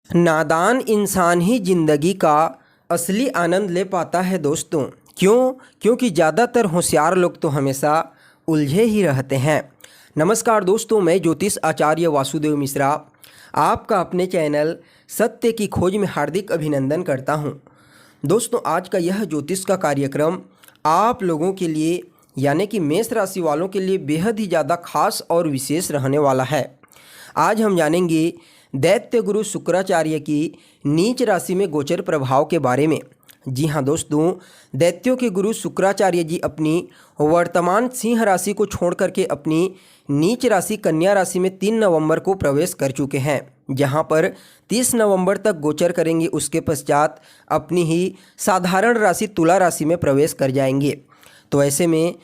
नादान इंसान ही जिंदगी का असली आनंद ले पाता है दोस्तों। क्यों? क्योंकि ज़्यादातर होशियार लोग तो हमेशा उलझे ही रहते हैं। नमस्कार दोस्तों, मैं ज्योतिष आचार्य वासुदेव मिश्रा आपका अपने चैनल सत्य की खोज में हार्दिक अभिनंदन करता हूं। दोस्तों, आज का यह ज्योतिष का कार्यक्रम आप लोगों के लिए यानी कि मेष राशि वालों के लिए बेहद ही ज़्यादा खास और विशेष रहने वाला है। आज हम जानेंगे दैत्य गुरु शुक्राचार्य की नीच राशि में गोचर प्रभाव के बारे में। जी हाँ दोस्तों, दैत्यों के गुरु शुक्राचार्य जी अपनी वर्तमान सिंह राशि को छोड़ करके अपनी नीच राशि कन्या राशि में 3 नवंबर को प्रवेश कर चुके हैं, जहां पर 30 नवंबर तक गोचर करेंगे। उसके पश्चात अपनी ही साधारण राशि तुला राशि में प्रवेश कर जाएंगे। तो ऐसे में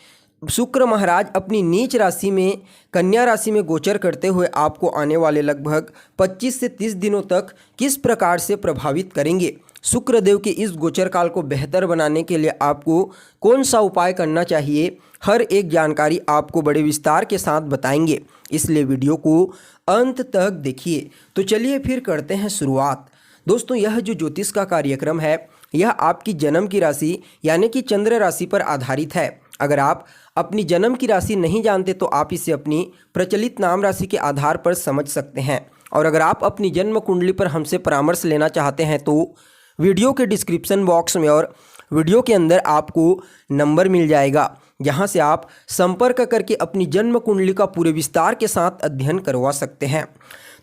शुक्र महाराज अपनी नीच राशि में कन्या राशि में गोचर करते हुए आपको आने वाले लगभग 25 से 30 दिनों तक किस प्रकार से प्रभावित करेंगे, शुक्रदेव के इस गोचर काल को बेहतर बनाने के लिए आपको कौन सा उपाय करना चाहिए, हर एक जानकारी आपको बड़े विस्तार के साथ बताएंगे। इसलिए वीडियो को अंत तक देखिए। तो चलिए फिर करते हैं शुरुआत। दोस्तों, यह जो ज्योतिष का कार्यक्रम है यह आपकी जन्म की राशि यानी कि चंद्र राशि पर आधारित है। अगर आप अपनी जन्म की राशि नहीं जानते तो आप इसे अपनी प्रचलित नाम राशि के आधार पर समझ सकते हैं। और अगर आप अपनी जन्म कुंडली पर हमसे परामर्श लेना चाहते हैं तो वीडियो के डिस्क्रिप्शन बॉक्स में और वीडियो के अंदर आपको नंबर मिल जाएगा, जहां से आप संपर्क करके अपनी जन्म कुंडली का पूरे विस्तार के साथ अध्ययन करवा सकते हैं।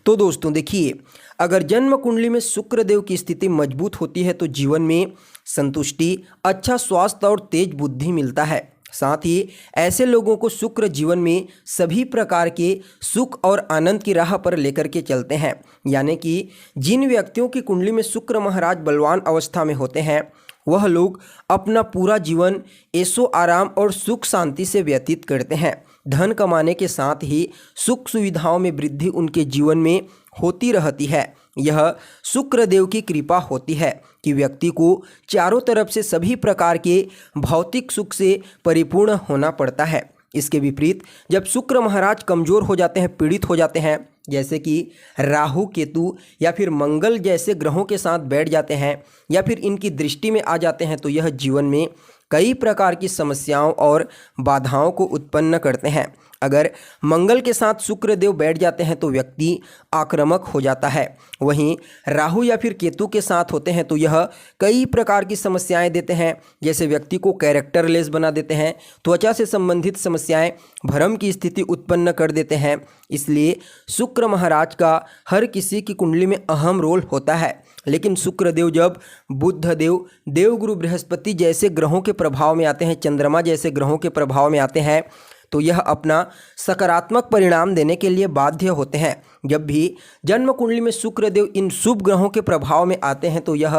तो दोस्तों देखिए, अगर जन्म कुंडली में शुक्रदेव की स्थिति मजबूत होती है तो जीवन में संतुष्टि, अच्छा स्वास्थ्य और तेज बुद्धि मिलता है। साथ ही ऐसे लोगों को शुक्र जीवन में सभी प्रकार के सुख और आनंद की राह पर लेकर के चलते हैं। यानी कि जिन व्यक्तियों की कुंडली में शुक्र महाराज बलवान अवस्था में होते हैं वह लोग अपना पूरा जीवन ऐशो आराम और सुख शांति से व्यतीत करते हैं। धन कमाने के साथ ही सुख सुविधाओं में वृद्धि उनके जीवन में होती रहती है। यह शुक्रदेव की कृपा होती है कि व्यक्ति को चारों तरफ से सभी प्रकार के भौतिक सुख से परिपूर्ण होना पड़ता है। इसके विपरीत जब शुक्र महाराज कमज़ोर हो जाते हैं, पीड़ित हो जाते हैं, जैसे कि राहु, केतु या फिर मंगल जैसे ग्रहों के साथ बैठ जाते हैं या फिर इनकी दृष्टि में आ जाते हैं, तो यह जीवन में कई प्रकार की समस्याओं और बाधाओं को उत्पन्न करते हैं। अगर मंगल के साथ शुक्रदेव बैठ जाते हैं तो व्यक्ति आक्रामक हो जाता है। वहीं राहु या फिर केतु के साथ होते हैं तो यह कई प्रकार की समस्याएं देते हैं, जैसे व्यक्ति को कैरेक्टरलेस बना देते हैं, त्वचा से संबंधित समस्याएं, भ्रम की स्थिति उत्पन्न कर देते हैं। इसलिए शुक्र महाराज का हर किसी की कुंडली में अहम रोल होता है। लेकिन शुक्रदेव जब बुधदेव, देवगुरु बृहस्पति जैसे ग्रहों के प्रभाव में आते हैं, चंद्रमा जैसे ग्रहों के प्रभाव में आते हैं, तो यह अपना सकारात्मक परिणाम देने के लिए बाध्य होते हैं। जब भी जन्म कुंडली में शुक्रदेव इन शुभ ग्रहों के प्रभाव में आते हैं तो यह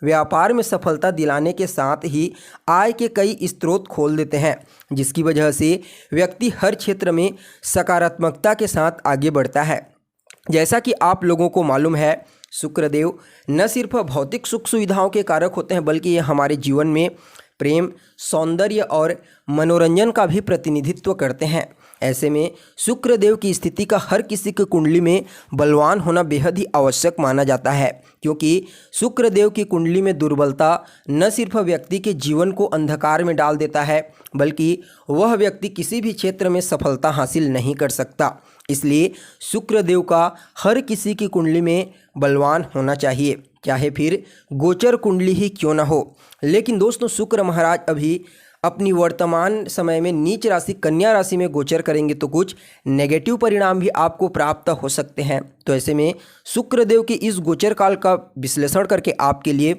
व्यापार में सफलता दिलाने के साथ ही आय के कई स्रोत खोल देते हैं, जिसकी वजह से व्यक्ति हर क्षेत्र में सकारात्मकता के साथ आगे बढ़ता है। जैसा कि आप लोगों को मालूम है, शुक्रदेव न सिर्फ भौतिक सुख सुविधाओं के कारक होते हैं बल्कि ये हमारे जीवन में प्रेम, सौंदर्य और मनोरंजन का भी प्रतिनिधित्व करते हैं। ऐसे में शुक्रदेव की स्थिति का हर किसी की कुंडली में बलवान होना बेहद ही आवश्यक माना जाता है, क्योंकि शुक्रदेव की कुंडली में दुर्बलता न सिर्फ व्यक्ति के जीवन को अंधकार में डाल देता है बल्कि वह व्यक्ति किसी भी क्षेत्र में सफलता हासिल नहीं कर सकता। इसलिए शुक्रदेव का हर किसी की कुंडली में बलवान होना चाहिए, चाहे फिर गोचर कुंडली ही क्यों ना हो। लेकिन दोस्तों, शुक्र महाराज अभी अपनी वर्तमान समय में नीच राशि कन्या राशि में गोचर करेंगे तो कुछ नेगेटिव परिणाम भी आपको प्राप्त हो सकते हैं। तो ऐसे में शुक्रदेव के इस गोचर काल का विश्लेषण करके आपके लिए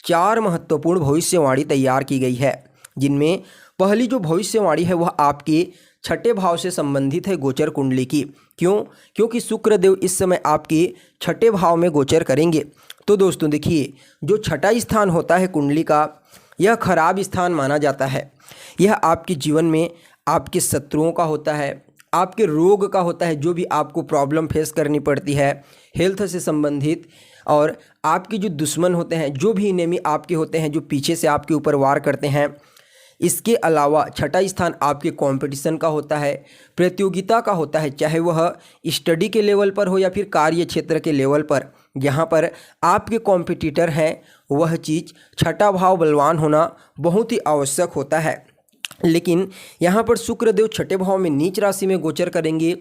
4 महत्वपूर्ण भविष्यवाणी तैयार की गई है, जिनमें पहली जो भविष्यवाणी है वह आपके 6ठे भाव से संबंधित है गोचर कुंडली की। क्यों? क्योंकि शुक्रदेव इस समय आपके 6ठे भाव में गोचर करेंगे। तो दोस्तों देखिए, जो 6ठा स्थान होता है कुंडली का, यह खराब स्थान माना जाता है। यह आपके जीवन में आपके शत्रुओं का होता है, आपके रोग का होता है, जो भी आपको प्रॉब्लम फेस करनी पड़ती है हेल्थ से संबंधित, और आपके जो दुश्मन होते हैं, जो भी एनिमी आपके होते हैं, जो पीछे से आपके ऊपर वार करते हैं। इसके अलावा 6ठा स्थान आपके कंपटीशन का होता है, प्रतियोगिता का होता है, चाहे वह स्टडी के लेवल पर हो या फिर कार्य क्षेत्र के लेवल पर। यहाँ पर आपके कॉम्पिटिटर हैं वह चीज़ छठा भाव बलवान होना बहुत ही आवश्यक होता है। लेकिन यहाँ पर शुक्रदेव छठे भाव में नीच राशि में गोचर करेंगे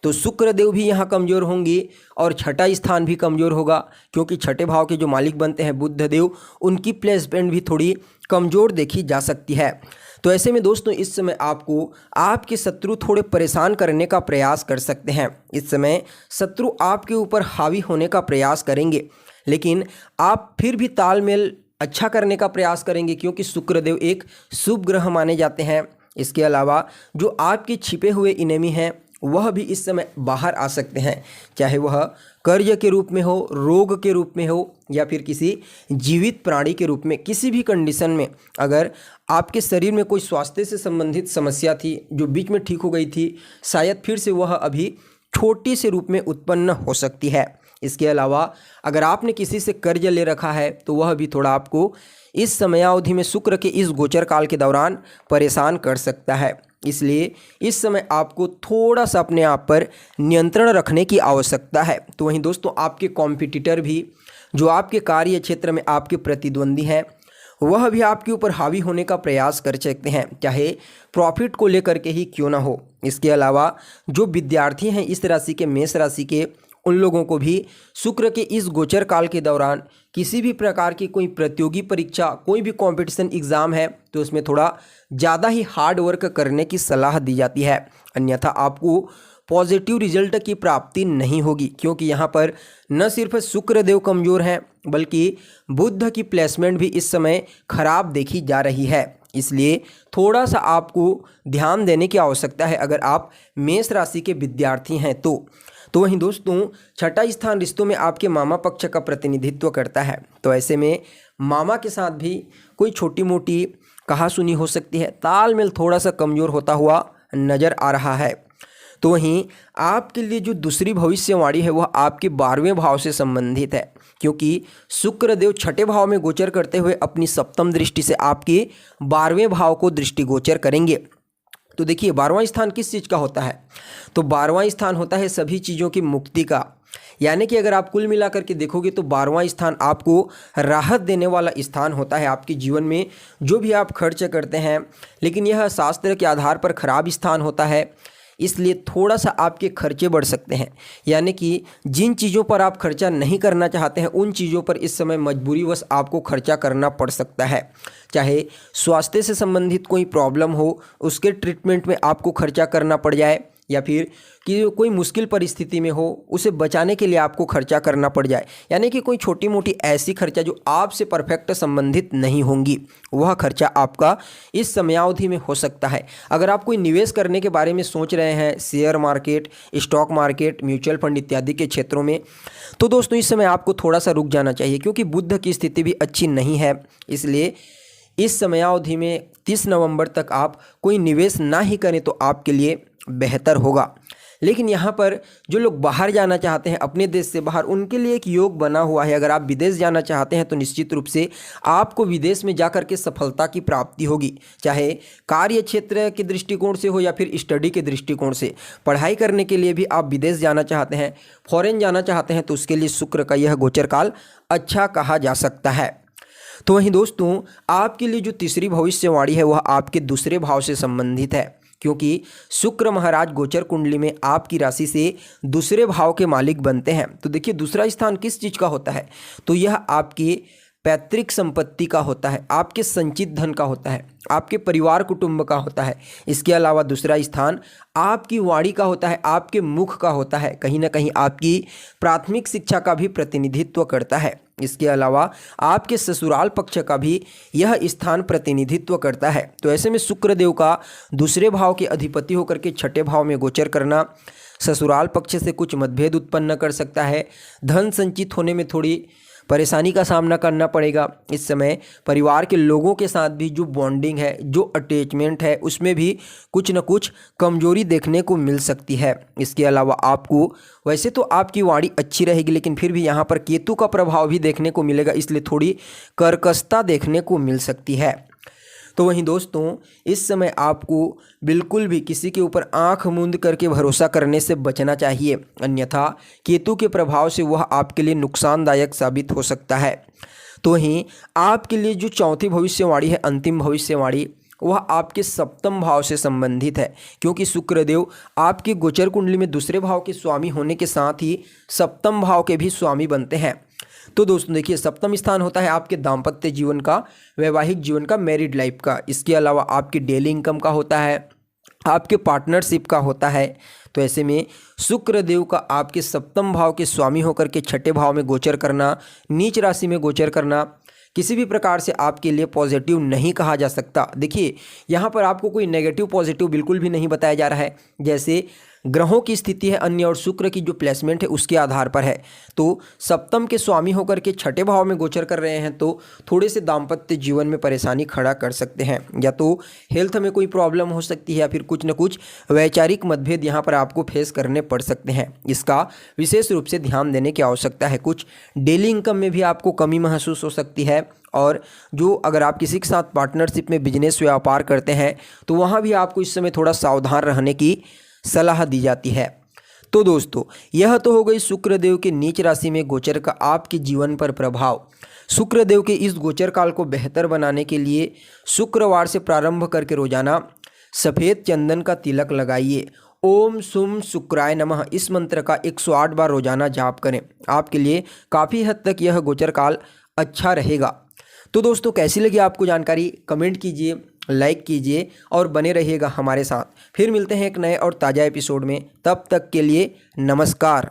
तो शुक्रदेव भी यहाँ कमज़ोर होंगे और छठा स्थान भी कमज़ोर होगा, क्योंकि छठे भाव के जो मालिक बनते हैं बुध देव, उनकी प्लेसमेंट भी थोड़ी कमज़ोर देखी जा सकती है। तो ऐसे में दोस्तों इस समय आपको आपके शत्रु थोड़े परेशान करने का प्रयास कर सकते हैं। इस समय शत्रु आपके ऊपर हावी होने का प्रयास करेंगे, लेकिन आप फिर भी तालमेल अच्छा करने का प्रयास करेंगे, क्योंकि शुक्रदेव एक शुभ ग्रह माने जाते हैं। इसके अलावा जो आपके छिपे हुए इनेमी हैं वह भी इस समय बाहर आ सकते हैं, चाहे वह कर्ज के रूप में हो, रोग के रूप में हो, या फिर किसी जीवित प्राणी के रूप में। किसी भी कंडीशन में अगर आपके शरीर में कोई स्वास्थ्य से संबंधित समस्या थी जो बीच में ठीक हो गई थी, शायद फिर से वह अभी छोटी से रूप में उत्पन्न हो सकती है। इसके अलावा अगर आपने किसी से कर्ज ले रखा है तो वह भी थोड़ा आपको इस समयावधि में शुक्र के इस गोचर काल के दौरान परेशान कर सकता है। इसलिए इस समय आपको थोड़ा सा अपने आप पर नियंत्रण रखने की आवश्यकता है। तो वहीं दोस्तों आपके कॉम्पिटिटर भी, जो आपके कार्य क्षेत्र में आपके प्रतिद्वंदी हैं, वह भी आपके ऊपर हावी होने का प्रयास कर सकते हैं, चाहे प्रॉफिट को लेकर के ही क्यों ना हो। इसके अलावा जो विद्यार्थी हैं इस राशि के, मेष राशि के, उन लोगों को भी शुक्र के इस गोचर काल के दौरान किसी भी प्रकार की कोई प्रतियोगी परीक्षा, कोई भी कंपटीशन एग्ज़ाम है तो उसमें थोड़ा ज़्यादा ही हार्ड वर्क करने की सलाह दी जाती है, अन्यथा आपको पॉजिटिव रिजल्ट की प्राप्ति नहीं होगी। क्योंकि यहाँ पर न सिर्फ शुक्रदेव कमज़ोर हैं बल्कि बुध की प्लेसमेंट भी इस समय खराब देखी जा रही है। इसलिए थोड़ा सा आपको ध्यान देने की आवश्यकता है अगर आप मेष राशि के विद्यार्थी हैं तो वहीं दोस्तों छठा स्थान रिश्तों में आपके मामा पक्ष का प्रतिनिधित्व करता है। तो ऐसे में मामा के साथ भी कोई छोटी मोटी कहासुनी हो सकती है, तालमेल थोड़ा सा कमज़ोर होता हुआ नज़र आ रहा है। तो वहीं आपके लिए जो दूसरी भविष्यवाणी है वह आपके 12वें भाव से संबंधित है, क्योंकि शुक्रदेव छठे भाव में गोचर करते हुए अपनी सप्तम दृष्टि से आपके 12वें भाव को दृष्टिगोचर करेंगे। तो देखिए 12वां स्थान किस चीज़ का होता है, तो 12वां स्थान होता है सभी चीज़ों की मुक्ति का। यानी कि अगर आप कुल मिलाकर के देखोगे तो 12वां स्थान आपको राहत देने वाला स्थान होता है। आपके जीवन में जो भी आप खर्च करते हैं, लेकिन यह शास्त्र के आधार पर खराब स्थान होता है, इसलिए थोड़ा सा आपके खर्चे बढ़ सकते हैं। यानी कि जिन चीज़ों पर आप खर्चा नहीं करना चाहते हैं उन चीज़ों पर इस समय मजबूरीवश आपको खर्चा करना पड़ सकता है। चाहे स्वास्थ्य से संबंधित कोई प्रॉब्लम हो, उसके ट्रीटमेंट में आपको खर्चा करना पड़ जाए, या फिर कि कोई मुश्किल परिस्थिति में हो उसे बचाने के लिए आपको खर्चा करना पड़ जाए। यानी कि कोई छोटी मोटी ऐसी खर्चा जो आपसे परफेक्ट संबंधित नहीं होंगी, वह खर्चा आपका इस समयावधि में हो सकता है। अगर आप कोई निवेश करने के बारे में सोच रहे हैं, share market, stock market, mutual fund इत्यादि के क्षेत्रों में, तो दोस्तों इस समय आपको थोड़ा सा रुक जाना चाहिए, क्योंकि बुध की स्थिति भी अच्छी नहीं है। इसलिए इस समयावधि में 30 नवंबर तक आप कोई निवेश ना ही करें तो आपके लिए बेहतर होगा। लेकिन यहाँ पर जो लोग बाहर जाना चाहते हैं अपने देश से बाहर, उनके लिए एक योग बना हुआ है। अगर आप विदेश जाना चाहते हैं तो निश्चित रूप से आपको विदेश में जाकर के सफलता की प्राप्ति होगी, चाहे कार्य क्षेत्र के दृष्टिकोण से हो या फिर स्टडी के दृष्टिकोण से। पढ़ाई करने के लिए भी आप विदेश जाना चाहते हैं, फॉरेन जाना चाहते हैं, तो उसके लिए शुक्र का यह गोचर काल अच्छा कहा जा सकता है। तो वहीं दोस्तों आपके लिए जो तीसरी भविष्यवाणी है वह आपके दूसरे भाव से संबंधित है, क्योंकि शुक्र महाराज गोचर कुंडली में आपकी राशि से दूसरे भाव के मालिक बनते हैं। तो देखिए दूसरा स्थान किस चीज़ का होता है, तो यह आपके पैतृक संपत्ति का होता है, आपके संचित धन का होता है, आपके परिवार कुटुंब का होता है। इसके अलावा दूसरा स्थान आपकी वाणी का होता है, आपके मुख का होता है, कहीं ना कहीं आपकी प्राथमिक शिक्षा का भी प्रतिनिधित्व करता है। इसके अलावा आपके ससुराल पक्ष का भी यह स्थान प्रतिनिधित्व करता है। तो ऐसे में शुक्रदेव का दूसरे भाव के अधिपति होकर के छठे भाव में गोचर करना ससुराल पक्ष से कुछ मतभेद उत्पन्न कर सकता है। धन संचित होने में थोड़ी परेशानी का सामना करना पड़ेगा। इस समय परिवार के लोगों के साथ भी जो बॉन्डिंग है, जो अटैचमेंट है, उसमें भी कुछ न कुछ कमजोरी देखने को मिल सकती है। इसके अलावा आपको वैसे तो आपकी वाणी अच्छी रहेगी, लेकिन फिर भी यहाँ पर केतु का प्रभाव भी देखने को मिलेगा, इसलिए थोड़ी कर्कशता देखने को मिल सकती है। तो वहीं दोस्तों इस समय आपको बिल्कुल भी किसी के ऊपर आंख मूंद करके भरोसा करने से बचना चाहिए, अन्यथा केतु के प्रभाव से वह आपके लिए नुकसानदायक साबित हो सकता है। तो वहीं आपके लिए जो चौथी भविष्यवाणी है, अंतिम भविष्यवाणी, वह आपके सप्तम भाव से संबंधित है, क्योंकि शुक्रदेव आपकी गोचर कुंडली में दूसरे भाव के स्वामी होने के साथ ही सप्तम भाव के भी स्वामी बनते हैं। तो दोस्तों देखिए, सप्तम स्थान होता है आपके दाम्पत्य जीवन का, वैवाहिक जीवन का, मैरिड लाइफ का। इसके अलावा आपकी डेली इनकम का होता है, आपके पार्टनरशिप का होता है। तो ऐसे में शुक्रदेव का आपके सप्तम भाव के स्वामी होकर के छठे भाव में गोचर करना, नीच राशि में गोचर करना, किसी भी प्रकार से आपके लिए पॉजिटिव नहीं कहा जा सकता। देखिए, यहाँ पर आपको कोई नेगेटिव पॉजिटिव बिल्कुल भी नहीं बताया जा रहा है। जैसे ग्रहों की स्थिति है अन्य और शुक्र की जो प्लेसमेंट है उसके आधार पर है। तो सप्तम के स्वामी होकर के छठे भाव में गोचर कर रहे हैं, तो थोड़े से दाम्पत्य जीवन में परेशानी खड़ा कर सकते हैं, या तो हेल्थ में कोई प्रॉब्लम हो सकती है, या फिर कुछ न कुछ वैचारिक मतभेद यहाँ पर आपको फेस करने पड़ सकते हैं। इसका विशेष रूप से ध्यान देने की आवश्यकता है। कुछ डेली इनकम में भी आपको कमी महसूस हो सकती है, और जो अगर आप किसी के साथ पार्टनरशिप में बिजनेस व्यापार करते हैं तो वहाँ भी आपको इस समय थोड़ा सावधान रहने की सलाह दी जाती है। तो दोस्तों, यह तो हो गई शुक्रदेव के नीच राशि में गोचर का आपके जीवन पर प्रभाव। शुक्रदेव के इस गोचर काल को बेहतर बनाने के लिए शुक्रवार से प्रारंभ करके रोजाना सफ़ेद चंदन का तिलक लगाइए। ओम सुम शुक्राय नमः इस मंत्र का 108 बार रोजाना जाप करें। आपके लिए काफ़ी हद तक यह गोचर काल अच्छा रहेगा। तो दोस्तों, कैसी लगी आपको जानकारी, कमेंट कीजिए, लाइक कीजिए और बने रहिएगा हमारे साथ। फिर मिलते हैं एक नए और ताज़ा एपिसोड में। तब तक के लिए नमस्कार।